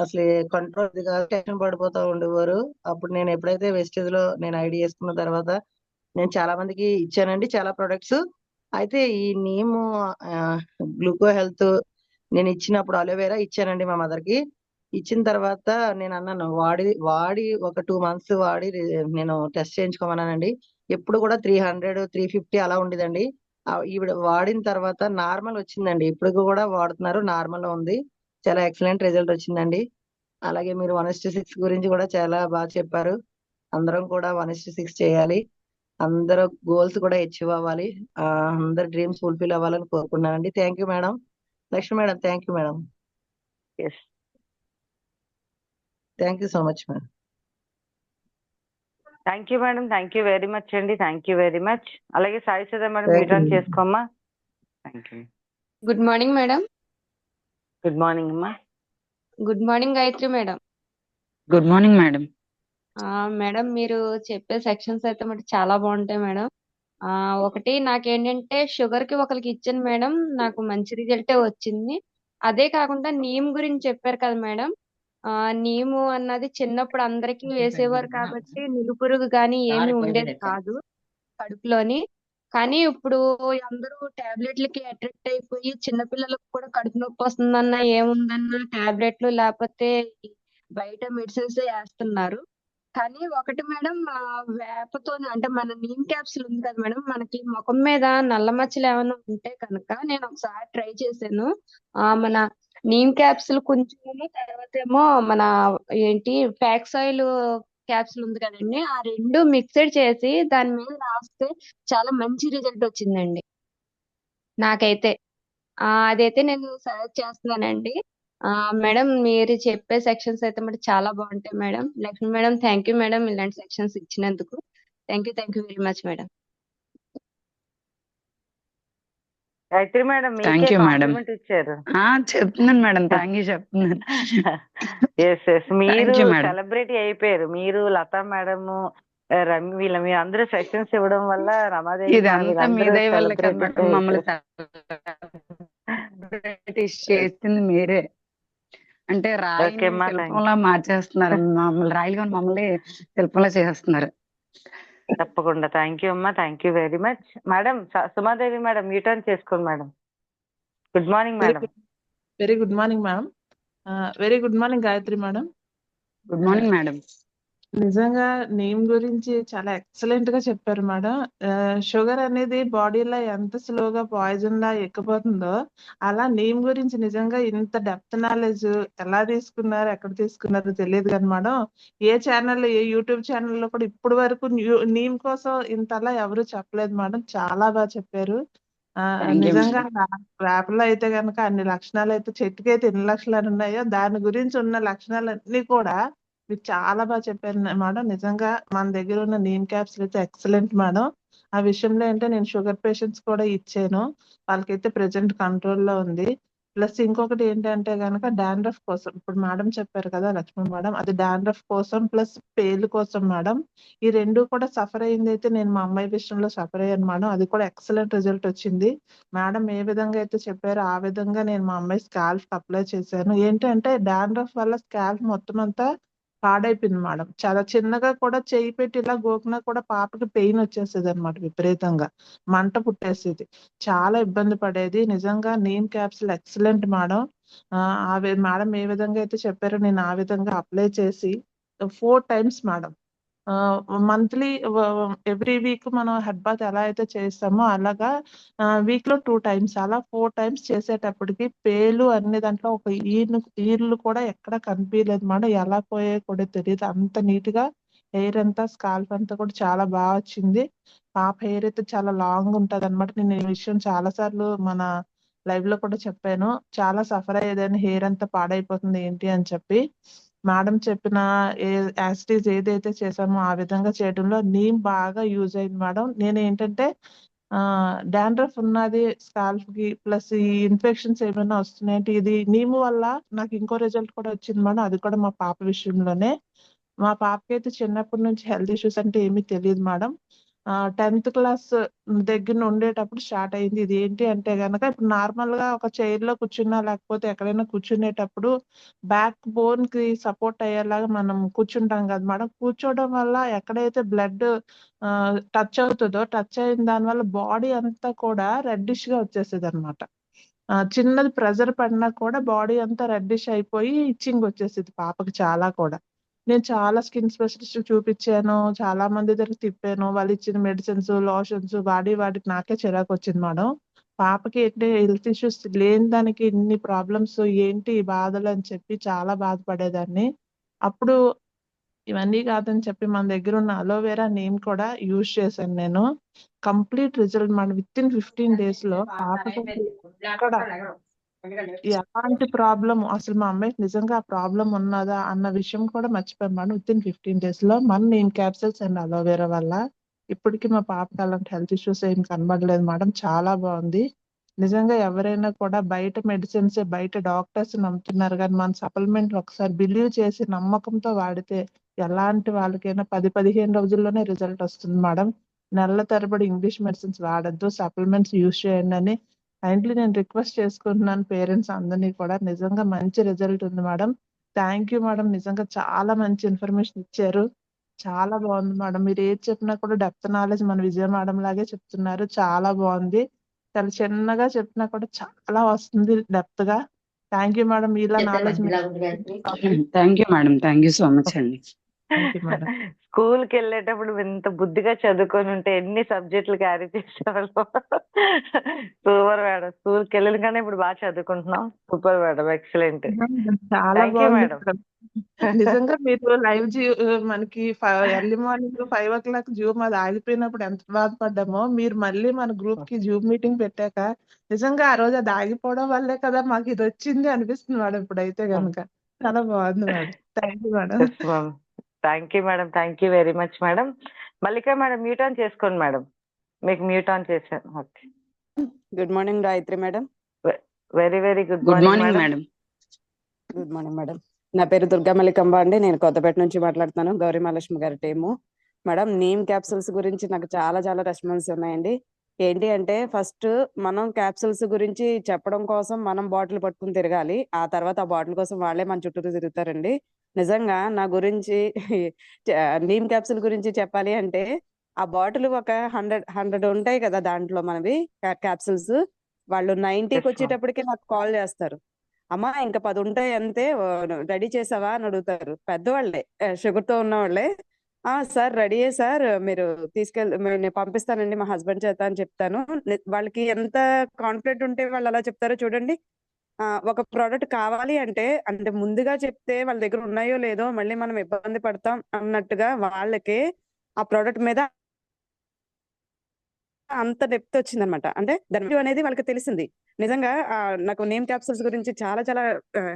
అసలు కంట్రోల్ కాదు, టెన్షన్ పడిపోతూ ఉండేవారు. అప్పుడు నేను ఎప్పుడైతే వెస్టేజ్ లో నేను ఐడి చేసుకున్న తర్వాత నేను చాలా మందికి ఇచ్చానండి చాలా ప్రొడక్ట్స్. అయితే ఈ నీము గ్లూకో హెల్త్ నేను ఇచ్చినప్పుడు అలోవేరా ఇచ్చానండి మా మదర్ కి. ఇచ్చిన తర్వాత నేను అన్నాను వాడి వాడి ఒక 2 months వాడి నేను టెస్ట్ చేయించుకోమన్నానండి. ఎప్పుడు కూడా 300 350 అలా ఉండేదండి. ఈవిడ వాడిన తర్వాత నార్మల్ వచ్చిందండి. ఇప్పుడు కూడా వాడుతున్నారు, నార్మల్ ఉంది. చాలా ఎక్సలెంట్ రిజల్ట్ వచ్చిందండి. అలాగే మీరు 1:6 గురించి కూడా చాలా బాగా చెప్పారు. అందరం కూడా 1:6 చేయాలి. అందరూ గోల్స్ కూడా అచీవ్ అవ్వాలి. అందరి డ్రీమ్స్ ఫుల్ఫిల్ అవ్వాలని కోరుకున్నానండి. Thank you madam. Lakshmi madam, thank you madam. Yes, thank you so much madam. Thank you madam. Thank you very much అండి. Thank you very much. అలాగే Sai Sudha madam, Thank return you. చేసుకోమ్మా. Thank you. Good morning madam. Good morning అమ్మా. Good morning Gayatri madam. Good morning madam. Madam మీరు చెప్పే sections అయితే మరి చాలా బాగుంటాయి మేడం. ఒకటి నాకేంటంటే షుగర్ కి ఒకరికి ఇచ్చాను మేడం, నాకు మంచి రిజల్టే వచ్చింది. అదే కాకుండా నీమ్ గురించి చెప్పారు కదా మేడం. నీము అన్నది చిన్నప్పుడు అందరికీ వేసేవారు కాబట్టి నిలుపురుగు కానీ ఏమీ ఉండేది కాదు కడుపులోని. కానీ ఇప్పుడు అందరూ టాబ్లెట్లకి అట్రాక్ట్ అయిపోయి చిన్నపిల్లలకు కూడా కడుపు నొప్పి వస్తుందన్నా ఏముందన్నా టాబ్లెట్లు లేకపోతే బయట మెడిసిన్స్ వేస్తున్నారు. కానీ ఒకటి మేడం, వేపతో అంటే మన నీమ్ క్యాప్సిల్ ఉంది కదా మేడం, మనకి ముఖం మీద నల్ల మచ్చలు ఏమైనా ఉంటే కనుక నేను ఒకసారి ట్రై చేశాను. మన నీమ్ క్యాప్సిల్ కొంచెం, తర్వాత ఏమో మన ఏంటి ఫ్యాక్స్ ఆయిల్ క్యాప్సిల్ ఉంది కదండి, ఆ రెండు మిక్స్డ్ చేసి దాని మీద రాస్తే చాలా మంచి రిజల్ట్ వచ్చిందండి నాకైతే. అదైతే నేను సజెస్ట్ చేస్తున్నానండి. మేడం మీరు చెప్పే సెక్షన్స్ అయితే మరి చాలా బాగుంటాయి madam. Lakshmi madam, thank you madam ఇలాంటి సెక్షన్స్ ఇచ్చినందుకు. Thank you very much madam. Gayatri madam thank మీకే యూ మేడం. కాంప్లిమెంట్ ఇచ్చారు. చెప్తున్నాను మేడం, థ్యాంక్ యూ చెప్తున్నాను. ఎస్ ఎస్, మీరు థ్యాంక్ యూ మేడం. సెలబ్రిటీ అయిపోయారు. మీరు లతా మేడం, రమ్య, మీరు అందరూ సెషన్స్ ఇవ్వడం వల్ల రమాదేవి ఇదంతా మీ వీళ్ళందరూ దయ వల్ల కదా సెలబ్రిటీస్ మేడం, మమ్మల్ని అయిపోయారు. celebrities చేస్తుంది మీరే. అంటే ఓకే రాయిని అమ్మా, శిల్పంలా మార్చేస్తున్నారు, మమ్మల్ని రాయిలుగా మమ్మల్ని శిల్పంలా చేస్తున్నారు. తప్పకుండా. థ్యాంక్ యూ అమ్మా, thank you very much. Madam Sumadevi madam, U turn చేసుకోండి madam. Good morning madam. Very good morning ma'am. Very good morning Gayatri madam. Good morning madam. నిజంగా నేమ్ గురించి చాలా ఎక్సలెంట్ గా చెప్పారు మేడం. షుగర్ అనేది బాడీలో ఎంత స్లోగా పాయిజన్ లా ఎక్కిపోతుందో, అలా నేమ్ గురించి నిజంగా ఇంత డెప్త్ నాలెడ్జ్ ఎలా తీసుకున్నారు, ఎక్కడ తీసుకున్నారో తెలియదు కానీ మేడం, ఏ ఛానల్, ఏ యూట్యూబ్ ఛానల్లో కూడా ఇప్పటి వరకు నేమ్ కోసం ఇంతలా ఎవరు చెప్పలేదు మేడం. చాలా బాగా చెప్పారు. Thank you, నిజంగా madam. వేపలో అయితే కనుక అన్ని లక్షణాలు అయితే, చెట్టుకైతే ఎన్ని లక్షణాలు ఉన్నాయో దాని గురించి ఉన్న లక్షణాలన్నీ కూడా మీరు చాలా బాగా చెప్పారు మేడం. నిజంగా మన దగ్గర ఉన్న నీమ్ క్యాప్స్ అయితే ఎక్సలెంట్ మేడం. ఆ విషయంలో అంటే నేను షుగర్ పేషెంట్స్ కూడా ఇచ్చాను, వాళ్ళకైతే ప్రెసెంట్ కంట్రోల్లో ఉంది. ప్లస్ ఇంకొకటి ఏంటంటే కనుక డాండ్రఫ్ కోసం, ఇప్పుడు మేడం చెప్పారు కదా లక్ష్మణ్ మేడం, అది డాండ్రఫ్ కోసం ప్లస్ పేలు కోసం మేడం. ఈ రెండు కూడా సఫర్ అయింది అయితే నేను మా అమ్మాయి విషయంలో సఫర్ అయ్యాను మేడం. అది కూడా ఎక్సలెంట్ రిజల్ట్ వచ్చింది. మేడం ఏ విధంగా అయితే చెప్పారో ఆ విధంగా నేను మా అమ్మాయి స్కాల్ప్ అప్లై చేశాను. ఏంటంటే డాండ్రఫ్ వల్ల స్కాల్ప్ మొత్తం అంతా పాడైపోయింది మేడం. చాలా చిన్నగా కూడా చేయి పెట్టి ఇలా గోకినా కూడా పాపకి పెయిన్ వచ్చేసేది అనమాట, విపరీతంగా మంట పుట్టేసేది, చాలా ఇబ్బంది పడేది. నిజంగా neem capsule excellent madam. Madam ఏ విధంగా అయితే చెప్పారో నేను ఆ విధంగా అప్లై చేసి 4 times madam, monthly every week మనం హెడ్ బాత్ ఎలా అయితే చేస్తామో అలాగా వీక్ లో 2 times, అలా 4 times చేసేటప్పటికి పేలు అన్ని దాంట్లో ఒక ఈర్లు కూడా ఎక్కడ కనిపించలేదు మేడం. ఎలా పోయాయో కూడా తెలియదు, అంత నీట్ గా హెయిర్ అంతా స్కాల్ప్ అంతా కూడా చాలా బాగా వచ్చింది. పాప హెయిర్ అయితే చాలా లాంగ్ ఉంటది అనమాట. నేను ఈ విషయం చాలా సార్లు మన లైవ్ లో కూడా చెప్పాను. చాలా సఫర్ అయ్యేదాన్ని, హెయిర్ అంతా పాడైపోతుంది ఏంటి అని చెప్పి. మేడం చెప్పిన యాసిటీస్ ఏదైతే చేసామో ఆ విధంగా చేయడంలో నీమ్ బాగా యూజ్ అయింది మేడం. నేను ఏంటంటే డాండ్రఫ్ ఉన్నది స్కాల్ప్ కి, ప్లస్ ఈ ఇన్ఫెక్షన్స్ ఏమైనా వస్తున్నాయంటే ఇది నీము వల్ల నాకు ఇంకో రిజల్ట్ కూడా వచ్చింది మేడం. అది కూడా మా పాప విషయంలోనే. మా పాపకి అయితే చిన్నప్పటి నుంచి హెల్త్ ఇష్యూస్ అంటే ఏమీ తెలియదు మేడం. 10th క్లాస్ దగ్గర ఉండేటప్పుడు స్టార్ట్ అయింది. ఇది ఏంటి అంటే గనక ఇప్పుడు నార్మల్ గా ఒక చైర్ లో కూర్చున్నా లేకపోతే ఎక్కడైనా కూర్చునేటప్పుడు బ్యాక్ బోన్ కి సపోర్ట్ అయ్యేలాగా మనం కూర్చుంటాం కదా మేడం. కూర్చోవడం వల్ల ఎక్కడైతే బ్లడ్ టచ్ అవుతుందో, టచ్ అయిన దాని వల్ల బాడీ అంతా కూడా రెడ్డిష్ గా వచ్చేసేది అనమాట. చిన్నది ప్రెజర్ పడినా కూడా బాడీ అంతా రెడ్డిష్ అయిపోయి ఇచ్చింగ్ వచ్చేసేది పాపకి చాలా కూడా. నేను చాలా స్కిన్ స్పెషలిస్ట్ చూపించాను, చాలా మంది దగ్గర తిప్పాను. వాళ్ళు ఇచ్చిన మెడిసిన్స్, లోషన్స్ వాడి నాకే చిరాకు వచ్చింది మేడం. పాపకి ఏంటి హెల్త్ ఇష్యూస్ లేని దానికి ఇన్ని ప్రాబ్లమ్స్ ఏంటి ఈ బాధలు అని చెప్పి చాలా బాధపడేదాన్ని. అప్పుడు ఇవన్నీ కాదని చెప్పి మన దగ్గర ఉన్న అలోవెరా నీమ్ కూడా యూజ్ చేశాను నేను. Complete result madam. With in 15 days లో పాపకి ఎక్కడ ఎలాంటి ప్రాబ్లం, అసలు మా అమ్మాయికి నిజంగా ఆ ప్రాబ్లం ఉన్నదా అన్న విషయం కూడా మర్చిపోయాను మేడం. విత్ ఇన్ 15 days లో మన నీమ్ క్యాప్సిల్స్ అండ్ అలోవెరా వల్ల ఇప్పటికీ మా పాపకి అలాంటి హెల్త్ ఇష్యూస్ ఏం కనబడలేదు మేడం. చాలా బాగుంది. నిజంగా ఎవరైనా కూడా బయట మెడిసిన్స్, బయట డాక్టర్స్ నమ్ముతున్నారు కానీ మన సప్లిమెంట్ ఒకసారి బిలీవ్ చేసి నమ్మకంతో వాడితే ఎలాంటి వాళ్ళకైనా 10-15 రోజుల్లోనే రిజల్ట్ వస్తుంది మేడం. నెలల తరబడి ఇంగ్లీష్ మెడిసిన్స్ వాడద్దు, సప్లిమెంట్స్ యూజ్ చేయండి అని కైండ్లీ నేను రిక్వెస్ట్ చేసుకుంటున్నాను పేరెంట్స్ అందరినీ కూడా. నిజంగా మంచి రిజల్ట్ ఉంది మేడం. Thank you madam. నిజంగా చాలా మంచి ఇన్ఫర్మేషన్ ఇచ్చారు. చాలా బాగుంది మేడం. మీరు ఏది చెప్పినా కూడా డెప్త్ నాలెడ్జ్ మన విజయ మేడం లాగే చెప్తున్నారు. చాలా బాగుంది. చాలా చిన్నగా చెప్పినా కూడా చాలా వస్తుంది డెప్త్ గా. Thank you madam. మీలా knowledge thank you madam, thank you so much అండి. Thank you madam. స్కూల్ కి వెళ్ళేటప్పుడు ఇంత బుద్ధిగా చదువుకొని ఉంటే ఎన్ని సబ్జెక్టులు క్యారీ చేసేవాళ్ళు. Super madam. స్కూల్ కి వెళ్ళిన ఇప్పుడు బాగా చదువుకుంటున్నాం. Super madam, excellent. చాలా థ్యాంక్ యూ బాగుంది మేడం. మేడం. నిజంగా మీరు లైవ్ మనకి ఎర్లీ మార్నింగ్ 5 o'clock జూమ్ అది ఆగిపోయినప్పుడు ఎంత బాధపడ్డామో, మీరు మళ్ళీ మన గ్రూప్ కి జూమ్ మీటింగ్ పెట్టాక నిజంగా ఆ రోజు అది ఆగిపోవడం వల్లే కదా మాకు ఇది వచ్చింది అనిపిస్తుంది మేడం ఇప్పుడైతే కనుక. చాలా బాగుంది madam. Thank you madam. Yes ma'am. Thank you madam. Thank you very much madam. Mallika madam mute on చేసుకోండి మేడం. మీకు మ్యూట్ ఆన్ చేశాను. Okay. Good morning Gayatri madam. Very very good good morning morning madam. Madam. Good morning madam. నా పేరు దుర్గా మల్లికంబ అండి. నేను కొత్తపేట నుంచి మాట్లాడుతున్నాను, గౌరీ మహాలక్ష్మి గారి టీము. మేడం, నీమ్ క్యాప్సూల్స్ గురించి నాకు చాలా చాలా రెస్పాన్స్ ఉన్నాయండి. ఏంటి అంటే ఫస్ట్ మనం క్యాప్సూల్స్ గురించి చెప్పడం కోసం మనం బాటిల్ పట్టుకుని తిరగాలి. ఆ తర్వాత ఆ బాటిల్ కోసం వాళ్ళే మన చుట్టూ తిరుగుతారండి. నిజంగా నా గురించి నీమ్ క్యాప్సూల్ గురించి చెప్పాలి అంటే ఆ బాటిల్ ఒక 100 ఉంటాయి కదా దాంట్లో మనవి క్యాప్సూల్స్. వాళ్ళు 90కి వచ్చేటప్పటికి నాకు కాల్ చేస్తారు, అమ్మా ఇంకా 10 ఉంటాయి అంతే, రెడీ చేసావా అని అడుగుతారు. పెద్దవాళ్ళే, షుగర్ తో ఉన్నవాళ్ళే. సార్ రెడీయే సార్, మీరు నేను పంపిస్తానండి మా హస్బెండ్ చేత అని చెప్తాను. వాళ్ళకి ఎంత కాన్ఫిడెంట్ ఉంటే వాళ్ళు అలా చెప్తారో చూడండి. ఒక ప్రోడక్ట్ కావాలి అంటే ముందుగా చెప్తే వాళ్ళ దగ్గర ఉన్నాయో లేదో మళ్ళీ మనం ఇబ్బంది పడతాం అన్నట్టుగా వాళ్ళకి ఆ ప్రోడక్ట్ మీద అంత డెప్త్ వచ్చిందనమాట. అంటే దాని అనేది వాళ్ళకి తెలిసింది. నిజంగా నాకు నేమ్ క్యాప్సూల్స్ గురించి చాలా చాలా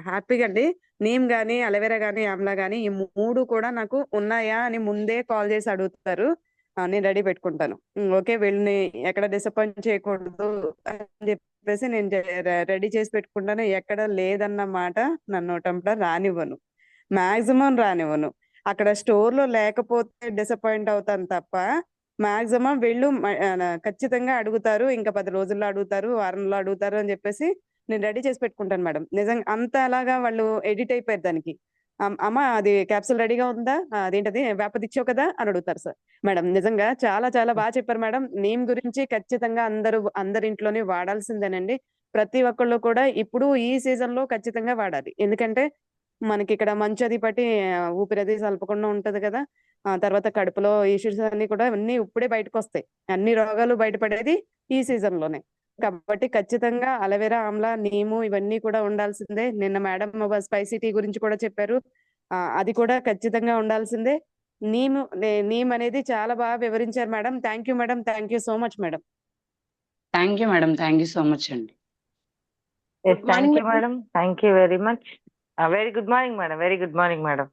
హ్యాపీగా అండి. నేమ్ గానీ, అలోవెరా గానీ, ఆమ్లా గానీ ఈ 3 కూడా నాకు ఉన్నాయా అని ముందే కాల్ చేసి అడుగుతారు. నేను రెడీ పెట్టుకుంటాను. ఓకే, వీళ్ళని ఎక్కడ డిసప్పాయింట్ చేయకూడదు అని చెప్పేసి నేను రెడీ చేసి పెట్టుకుంటాను. ఎక్కడ లేదన్న మాట నన్ను టంపర రానివ్వను, మాక్సిమం రానివ్వను. అక్కడ స్టోర్ లో లేకపోతే డిసప్పాయింట్ అవుతాను తప్ప మాక్సిమం వీళ్ళు ఖచ్చితంగా అడుగుతారు. ఇంకా 10 రోజుల్లో అడుగుతారు, వారంలో అడుగుతారు అని చెప్పేసి నేను రెడీ చేసి పెట్టుకుంటాను మేడం. నిజంగా అంత అలాగా వాళ్ళు ఎడిట్ అయిపోయారు దానికి. అమ్మ అది క్యాప్సూల్ రెడీగా ఉందా, అదేంటది వేపదిచ్చావు కదా అని అడుగుతారు సార్. మేడం నిజంగా చాలా చాలా బాగా చెప్పారు మేడం. నేమ్ గురించి ఖచ్చితంగా అందరి ఇంట్లోనే వాడాల్సిందేనండి. ప్రతి ఒక్కళ్ళు కూడా ఇప్పుడు ఈ సీజన్ లో ఖచ్చితంగా వాడాలి. ఎందుకంటే మనకి ఇక్కడ మంచు అది పట్టి ఊపిరి సల్పకుండా ఉంటది కదా. తర్వాత కడుపులో ఇష్యూస్ అన్ని కూడా అన్ని ఇప్పుడే బయటకు వస్తాయి. అన్ని రోగాలు బయటపడేది ఈ సీజన్ లోనే. కాబట్టి ఖచ్చితంగా అలోవెరా, ఆమ్లా, నీము ఇవన్నీ కూడా ఉండాల్సిందే. నిన్న మేడం స్పైసీ టీ గురించి కూడా చెప్పారు, అది కూడా ఖచ్చితంగా ఉండాల్సిందే. నీమ్ అనేది చాలా బాగా వివరించారు madam. Thank you madam. Thank you so much madam. Thank you madam, thank you so much అండి. Yes good morning thank you madam, thank you very much. Very good morning madam, very good morning madam.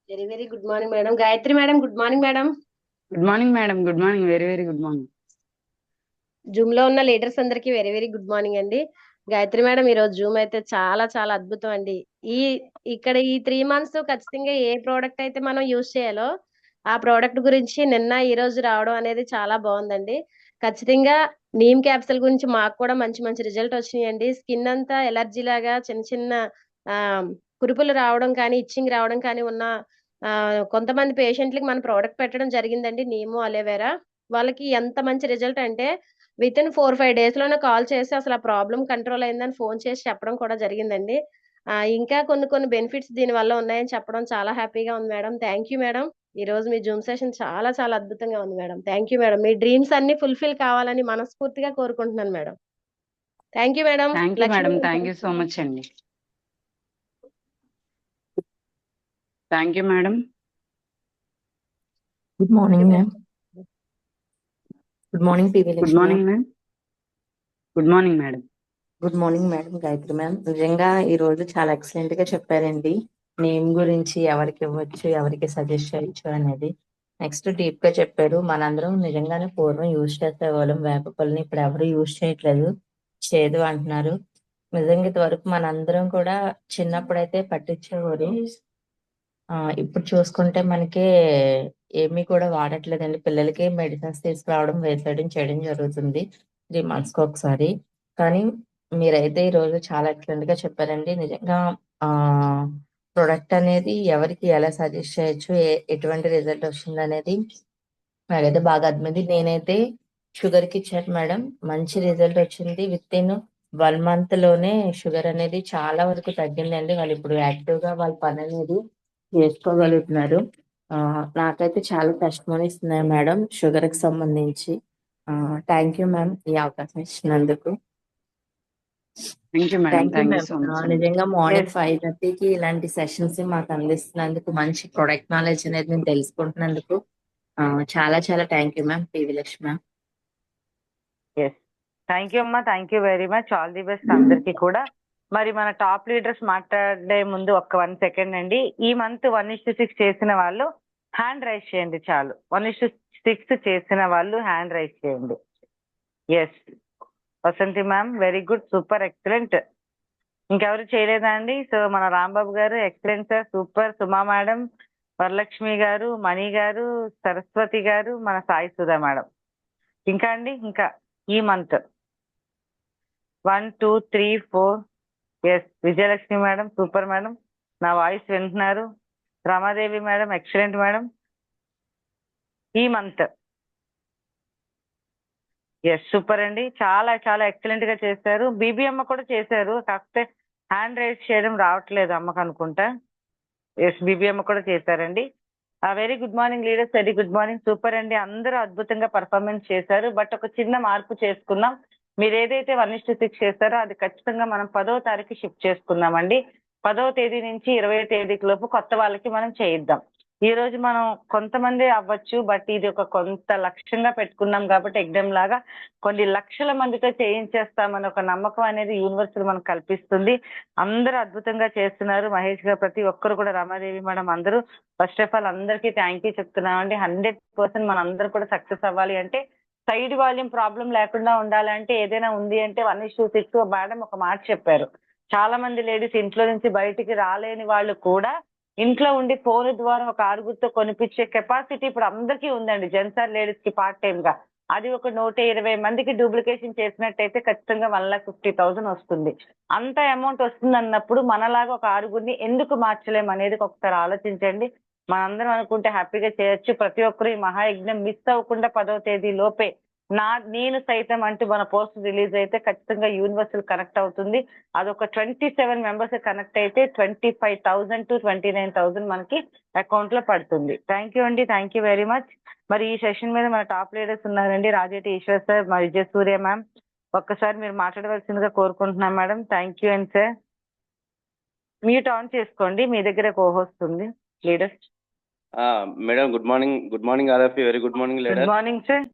Very very good morning madam. Gayatri madam good morning madam. Good morning madam, good morning, very very good morning. Zoom లో ఉన్న leaders అందరికి very very good morning అండి. Gayatri madam ఈ రోజు Zoom అయితే చాలా చాలా అద్భుతం అండి. ఈ ఇక్కడ ఈ 3 months ఖచ్చితంగా ఏ ప్రోడక్ట్ అయితే మనం యూజ్ చేయాలో ఆ ప్రోడక్ట్ గురించి నిన్న ఈ రోజు రావడం అనేది చాలా బాగుందండి. ఖచ్చితంగా నీమ్ క్యాప్సూల్ గురించి మాకు కూడా మంచి మంచి రిజల్ట్ వచ్చినాయండి. స్కిన్ అంతా ఎలర్జీ లాగా చిన్న చిన్న ఆ కురుపులు రావడం కానీ ఇచ్చింగ్ రావడం కానీ ఉన్న కొంతమంది పేషెంట్లకి మన ప్రోడక్ట్ పెట్టడం జరిగిందండి, నీము అలోవెరా. వాళ్ళకి ఎంత మంచి రిజల్ట్ అంటే విత్ ఇన్ 4-5 days లోనే కాల్ చేసి అసలు ఆ ప్రాబ్లం కంట్రోల్ అయిందని ఫోన్ చేసి చెప్పడం కూడా జరిగిందండి. ఇంకా కొన్ని కొన్ని బెనిఫిట్స్ దీని వల్ల ఉన్నాయని చెప్పడం చాలా హ్యాపీగా ఉంది మేడం. Thank you madam. ఈ రోజు మీ జూమ్ సెషన్ చాలా చాలా అద్భుతంగా ఉంది మేడం. Thank you madam. మీ డ్రీమ్స్ అన్ని ఫుల్ఫిల్ కావాలని మనస్ఫూర్తిగా కోరుకుంటున్నాను madam. Thank you madam. Thank you Lakshmi madam, thank you so much అండి. Thank you madam. Good morning ma'am. Good morning PV good Lakshmi morning ma'am. Good morning madam. Good morning madam. Gayatri ma'am నిజంగా ఈ రోజు చాలా excellent గా చెప్పారండి. Name గురించి ఎవరికి ఇవ్వచ్చు, ఎవరికి సజెస్ట్ చేయొచ్చు అనేది. నెక్స్ట్ డీప్ గా చెప్పారు. మనందరం నిజంగానే పూర్వం యూజ్ చేసేవాళ్ళం వేపపల్లిని, ఇప్పుడు ఎవరు యూజ్ చేయట్లేదు, చేదు అంటున్నారు. నిజంగా ఇంతవరకు మనందరం కూడా చిన్నప్పుడైతే పట్టించేవారు. ఇప్పుడు చూసుకుంటే మనకి ఏమీ కూడా వాడట్లేదండి. పిల్లలకి మెడిసిన్స్ తీసుకురావడం, వేసేయడం చేయడం జరుగుతుంది 3 months కి ఒకసారి. కానీ మీరైతే ఈ రోజు చాలా ఎక్సలెంట్ గా చెప్పారండి. నిజంగా ప్రొడక్ట్ అనేది ఎవరికి ఎలా సజెస్ట్ చేయొచ్చు, ఎటువంటి రిజల్ట్ వస్తుంది అనేది నాకైతే బాగా అర్థమైంది. నేనైతే షుగర్ కి ఇచ్చాను మేడం, మంచి రిజల్ట్ వచ్చింది. విత్ ఇన్ 1 month లోనే షుగర్ అనేది చాలా వరకు తగ్గిందండి. వాళ్ళు ఇప్పుడు యాక్టివ్ గా వాళ్ళ పని అనేది చేసుకోగలుగుతున్నారు. నాకైతే చాలా టెస్టిమోనీస్ ఉన్నాయి మేడం షుగర్ కి సంబంధించి. థ్యాంక్ యూ మ్యామ్ ఈ అవకాశం ఇచ్చినందుకు. Thank you madam, thank you thank you ma'am. So much అండి. నిజంగా మార్నింగ్ 5:30కి ఇలాంటి సెషన్స్ మాకు అందిస్తున్నందుకు, మంచి ప్రొడక్ట్ నాలెడ్జ్ అనేది నేను తెలుసుకుంటున్నందుకు చాలా చాలా thank you ma'am. PV Lakshmi ma'am. Yes thank you అమ్మా, thank you very much. All the best అందరికి కూడా. మరి మన టాప్ లీడర్స్ మాట్లాడే ముందు ఒక్క 1 second అండి. ఈ మంత్ 1:6 చేసిన వాళ్ళు హ్యాండ్ రైజ్ చేయండి చాలు. 1:6 చేసిన వాళ్ళు హ్యాండ్ రైజ్ చేయండి. Yes Vasanthi ma'am very good, super, excellent. ఇంకెవరు చేయలేదా అండి? సో మన రాంబాబు గారు excellent sir, super. Suma madam, Varalakshmi గారు, మణి గారు, సరస్వతి గారు, మన సాయి సుధా మేడం. ఇంకా అండి, ఇంకా ఈ month 1, 2, 3, 4. Yes Vijayalakshmi madam, super madam, నా వాయిస్ వింటున్నారు. Ramadevi madam excellent madam. ఈ మంత్ ఎస్ సూపర్ అండి, చాలా చాలా ఎక్సలెంట్ గా చేశారు. బీబీ అమ్మ కూడా చేశారు, కాకపోతే హ్యాండ్ రైజ్ చేయడం రావట్లేదు అమ్మకు అనుకుంటా. ఎస్ బీబీ అమ్మ కూడా చేశారండి. Very good morning leaders, very good morning, super అండి. అందరూ అద్భుతంగా పర్ఫార్మెన్స్ చేశారు. బట్ ఒక చిన్న మార్పు చేసుకున్నాం. మీరు ఏదైతే 1:6 చేస్తారో అది ఖచ్చితంగా మనం 10వ తారీఖు షిఫ్ట్ చేసుకుందామండి. 10వ తేదీ నుంచి 20వ తేదీకి లోపు కొత్త వాళ్ళకి మనం చేయిద్దాం. ఈ రోజు మనం కొంతమంది అవ్వచ్చు, బట్ ఇది ఒక కొంత లక్ష్యంగా పెట్టుకున్నాం కాబట్టి ఎగ్జామ్ లాగా కొన్ని లక్షల మందితో చేయించేస్తామని ఒక నమ్మకం అనేది యూనివర్సిటీ మనకు కల్పిస్తుంది. అందరూ అద్భుతంగా చేస్తున్నారు. మహేష్ గారు, ప్రతి ఒక్కరు కూడా, రమాదేవి మేడం, అందరూ ఫస్ట్ ఆఫ్ ఆల్ అందరికీ థ్యాంక్ యూ చెప్తున్నామండి. 100% మన అందరూ కూడా సక్సెస్ అవ్వాలి అంటే, సైడ్ వాల్యూమ్ ప్రాబ్లం లేకుండా ఉండాలంటే, ఏదైనా ఉంది అంటే 1:6 మేడం ఒక మాట చెప్పారు. చాలా మంది లేడీస్ ఇంట్లో నుంచి బయటికి రాలేని వాళ్ళు కూడా ఇంట్లో ఉండి ఫోన్ ద్వారా ఒక 6గురితో కొనిపించే కెపాసిటీ ఇప్పుడు అందరికీ ఉందండి, జెంట్స్ ఆర్ లేడీస్ కి పార్ట్ టైం గా. అది ఒక 120 మందికి డూప్లికేషన్ చేసినట్టయితే ఖచ్చితంగా 1,50,000 వస్తుంది. అంత అమౌంట్ వస్తుంది అన్నప్పుడు మనలాగా ఒక 6గురిని ఎందుకు మార్చలేం అనేది ఒకసారి ఆలోచించండి. మనందరం అనుకుంటే హ్యాపీగా చేయొచ్చు. ప్రతి ఒక్కరు ఈ మహాయజ్ఞం మిస్ అవ్వకుండా 10వ తేదీ లోపే నేను సైతం అంటూ మన పోస్ట్ రిలీజ్ అయితే ఖచ్చితంగా యూనివర్సల్ కనెక్ట్ అవుతుంది. అదొక 27 members కనెక్ట్ అయితే 25,000 to 29,000 మనకి అకౌంట్ లో పడుతుంది. థ్యాంక్ యూ అండి, థ్యాంక్ యూ వెరీ మచ్. మరి ఈ సెషన్ మీద మన టాప్ లీడర్స్ ఉన్నారండి, రాజేటి ఈశ్వర్ సార్, మా విజయ సూర్య మ్యామ్. ఒక్కసారి మీరు మాట్లాడవలసిందిగా కోరుకుంటున్నాం madam. Thank you and sir. Mute on చేసుకోండి, మీ దగ్గర కోహోస్ట్ ఉంది. Leaders madam good morning, good morning all of you. Very good morning good leader. Morning sir.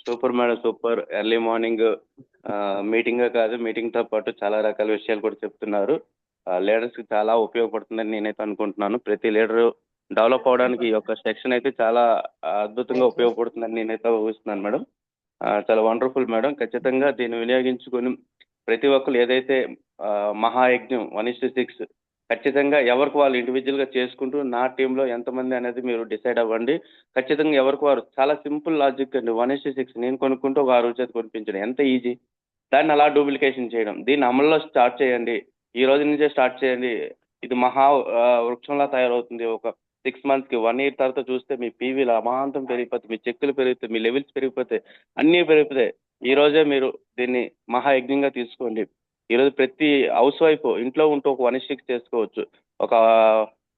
Super madam, super. Early morning meeting కాదు, meeting తో పాటు చాలా రకాల విషయాలు కూడా చెప్తున్నారు. లీడర్స్ కి చాలా ఉపయోగపడుతుందని నేనైతే అనుకుంటున్నాను. ప్రతి లీడర్ డెవలప్ అవడానికి ఈ యొక్క సెక్షన్ అయితే చాలా అద్భుతంగా ఉపయోగపడుతుందని నేనైతే ఊహిస్తున్నాను మేడం. చాలా వండర్ఫుల్ మేడం. ఖచ్చితంగా దీన్ని వినియోగించుకొని ప్రతి ఒక్కరు ఏదైతే మహాయజ్ఞం 1:6 ఖచ్చితంగా ఎవరికి వాళ్ళు ఇండివిజువల్ గా చేసుకుంటూ నా టీంలో ఎంతమంది అనేది మీరు డిసైడ్ అవ్వండి. ఖచ్చితంగా ఎవరికి వారు చాలా సింపుల్ లాజిక్ అండి. 1:6 నేను కొనుక్కుంటూ ఒక 6 చేతి కొనిపించడం ఎంత ఈజీ. దాన్ని అలా డూప్లికేషన్ చేయడం, దీన్ని అమల్లో స్టార్ట్ చేయండి. ఈ రోజు నుంచే స్టార్ట్ చేయండి. ఇది మహా వృక్షంలా తయారవుతుంది. ఒక 6 months కి 1 year తర్వాత చూస్తే మీ పీవీలు అమాంతం పెరిగిపోతాయి, మీ చెక్కులు పెరుగుతాయి, మీ లెవెల్స్ పెరిగిపోతాయి, అన్నీ పెరిగిపోతాయి. ఈ రోజే మీరు దీన్ని మహాయజ్ఞంగా తీసుకోండి. ఈ రోజు ప్రతి హౌస్ వైఫ్ ఇంట్లో ఉంటూ ఒక 1:6 చేసుకోవచ్చు. ఒక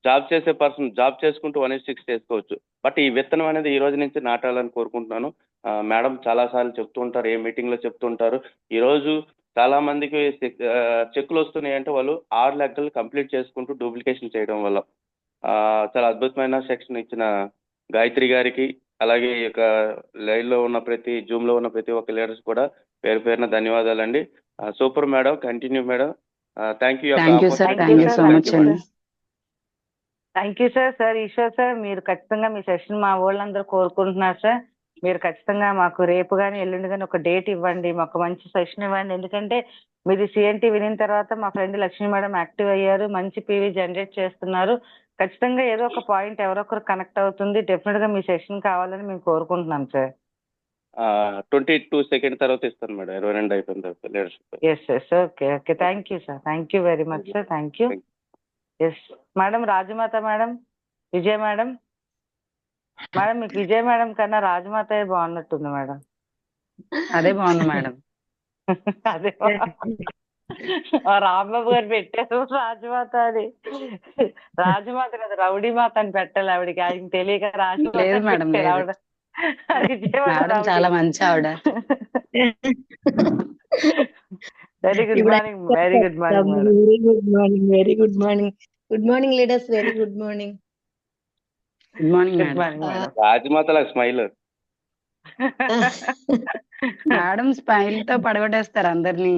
జాబ్ చేసే పర్సన్ జాబ్ చేసుకుంటూ 1:6 చేసుకోవచ్చు. బట్ ఈ విత్తనం అనేది ఈ రోజు నుంచి నాటాలని కోరుకుంటున్నాను. మేడం చాలా సార్లు చెప్తూ ఉంటారు, ఏ మీటింగ్ లో చెప్తుంటారు. ఈ రోజు చాలా మందికి చెక్కులు వస్తున్నాయి అంటే వాళ్ళు 6 లెక్కలు కంప్లీట్ చేసుకుంటూ డూప్లికేషన్ చేయడం వల్ల. చాలా అద్భుతమైన సెక్షన్ ఇచ్చిన గాయత్రి గారికి, అలాగే ఈ యొక్క లైవ్ లో ఉన్న జూమ్ లో ఉన్న ప్రతి ఒక్క లీడర్స్ కూడా పేరు పేరున ధన్యవాదాలండి. Super madam, continue madam. Thank you. Thank you sir, thank you so much అండి. Thank you sir. Sir Eshwar sir, మీరు ఖచ్చితంగా మీ సెషన్ మా వాళ్ళందరూ కోరుకుంటున్నారు సార్. మీరు ఖచ్చితంగా మాకు రేపు కానీ ఎల్లుండి కానీ ఒక డేట్ ఇవ్వండి, మాకు మంచి సెషన్ ఇవ్వండి. ఎందుకంటే మీది సిఎన్టీ వినిన తర్వాత మా ఫ్రెండ్ లక్ష్మీ మేడం యాక్టివ్ అయ్యారు, మంచి పీవీ జనరేట్ చేస్తున్నారు. ఖచ్చితంగా ఏదో ఒక పాయింట్ ఎవరొకరు కనెక్ట్ అవుతుంది. డెఫినెట్ గా మీ సెషన్ కావాలని మేము కోరుకుంటున్నాం సార్. 22 seconds తర్వాత ఇస్తాను మేడం, 22 అయిపోయిన తర్వాత leadership. Yes yes, okay okay. Thank you sir, thank you very much sir, thank you. Yes madam, Rajamata madam, Vijaya madam. Madam మీకు విజయ మేడం కన్నా రాజమాత బాగున్నట్టుంది మేడం. అదే బాగుంది మేడం. అదే రాంబాబు గారు పెట్టారు రాజమాత అని. రాజమాత కదా, రౌడీ మాత అని పెట్టాలి ఆవిడకి, ఆయన తెలియక రాజమాత లేదు మేడం, పెట్టారు లేదు. ఆవిడ. మేడం చాలా మంచి ఆవిడ. Very good morning, very good morning madam. Very good morning, very good morning. Good morning leaders, very good morning. Good morning good madam. Morning madam. రాజమాతల స్మైల్. మేడం స్మైల్ తో పడగొట్టేస్తారు అందరినీ.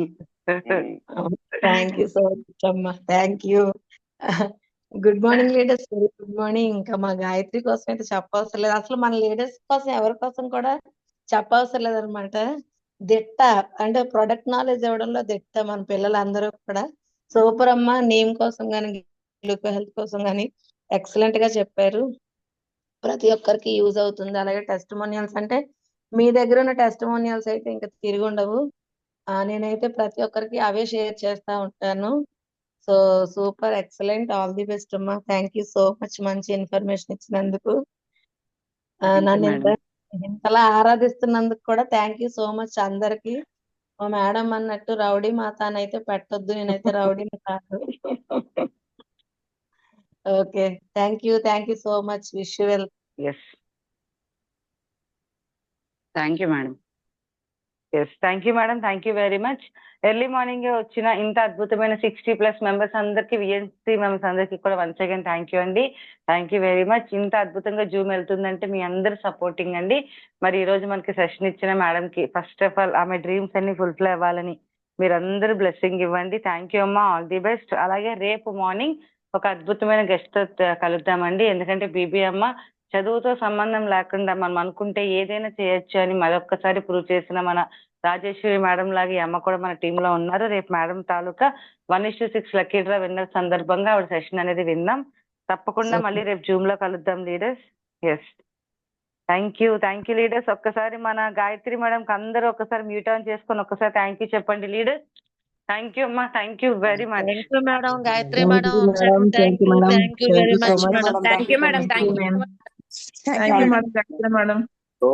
థ్యాంక్ యూ సో మచ్ అమ్మా, thank you. Good morning leaders, very good morning. ఇంకా మా గాయత్రి కోసం అయితే చెప్పవసరం లేదు, అసలు మన లీడర్స్ కోసం ఎవరి కోసం కూడా చెప్పవసరం లేదనమాట. దిట్ట అంటే ప్రొడక్ట్ నాలెడ్జ్ ఇవ్వడంలో దిట్ట మన పిల్లలందరూ కూడా. సూపర్ అమ్మ, నేమ్ కోసం కానీ హెల్త్ కోసం కానీ ఎక్సలెంట్ గా చెప్పారు. ప్రతి ఒక్కరికి యూజ్ అవుతుంది. అలాగే టెస్టిమోనియల్స్ అంటే మీ దగ్గర ఉన్న టెస్టిమోనియల్స్ అయితే ఇంకా తిరిగి ఉండవు. నేనైతే ప్రతి ఒక్కరికి అవే షేర్ చేస్తా ఉంటాను. So super, excellent, all the best అమ్మా. థ్యాంక్ యూ సో మచ్, మంచి ఇన్ఫర్మేషన్ ఇచ్చినందుకు. నన్ను ఇంతలా ఆరాధిస్తున్నందుకు కూడా థ్యాంక్ యూ సో మచ్ అందరికి. మా మేడం అన్నట్టు రౌడీ మాత అని అయితే పెట్టొద్దు, నేనైతే రౌడీని కాదు. Okay, thank you so much. Wish you well. Yes thank you madam. Yes, thank you madam, thank you very much. Early morning వచ్చిన ఇంత అద్భుతమైన 60+ మెంబర్స్ అందరికి, విఎన్సీ మెంబర్స్ అందరికి కూడా వన్స్ అగైన్ థ్యాంక్ యూ అండి. Thank you very much. ఇంత అద్భుతంగా Zoom వెళ్తుందంటే మీ అందరు సపోర్టింగ్ అండి. మరి ఈ రోజు మనకి సెషన్ ఇచ్చిన మేడం కి ఫస్ట్ ఆఫ్ ఆల్ ఆమె డ్రీమ్స్ అన్ని ఫుల్ఫిల్ అవ్వాలని మీరందరూ బ్లెస్సింగ్ ఇవ్వండి. థ్యాంక్ యూ అమ్మా, ఆల్ ది బెస్ట్. అలాగే రేపు మార్నింగ్ ఒక అద్భుతమైన గెస్ట్ తో కలుద్దామండి. ఎందుకంటే బీబీ అమ్మ చదువుతో సంబంధం లేకుండా మనం అనుకుంటే ఏదైనా చేయొచ్చు అని మరొక్కసారి ప్రూవ్ చేసిన మన రాజేశ్వరి మేడం లాగా ఈ అమ్మ కూడా మన టీమ్ లో ఉన్నారు. రేపు మేడం తాలూకా 1:6 లక్కీ డ్రా విన్నర్ సందర్భంగా ఆవిడ సెషన్ అనేది విందాం. తప్పకుండా మళ్ళీ రేపు జూమ్ లో కలుద్దాం leaders. Yes, thank you leaders. ఒక్కసారి మన గాయత్రి మేడం కి అందరూ ఒకసారి మ్యూట్ ఆన్ చేసుకొని ఒక్కసారి థ్యాంక్ యూ చెప్పండి లీడర్స్. థ్యాంక్ యూ అమ్మా, thank you very much. Thank you madam, Gayatri Thank madam, you, madam. Thank you, madam. Thank you Thank very you so much much, madam. madam. Thank you madam, thank you. Thank you madam, Gayatri madam.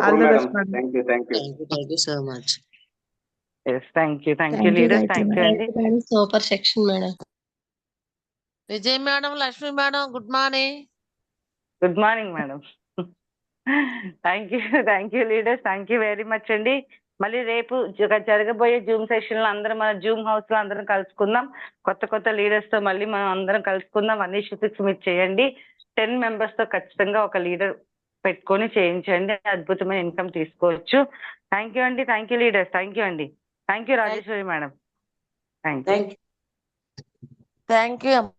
All the best madam. Thank you. Thank you so much. Yes, thank you leaders, thank you అండి. Super section madam. Vijay madam, Lakshmi madam, good morning. Good morning madam. Thank you leaders, thank you very much అండి. మళ్ళీ రేపు జరగబోయే Zoom session లో అందరం మన Zoom house లో అందరం కలుసుకుందాం. కొత్త లీడర్స్ తో మళ్ళీ మనం అందరం కలుసుకుందాం. 1:6 మీరు చేయండి. 10 members తో ఖచ్చితంగా ఒక లీడర్ పెట్టుకొని చేయించండి, అద్భుతమైన ఇన్కమ్ తీసుకోవచ్చు. థ్యాంక్ యూ అండి, thank you leaders, thank you అండి, thank you Rajeshwari madam, thank you. Thank you.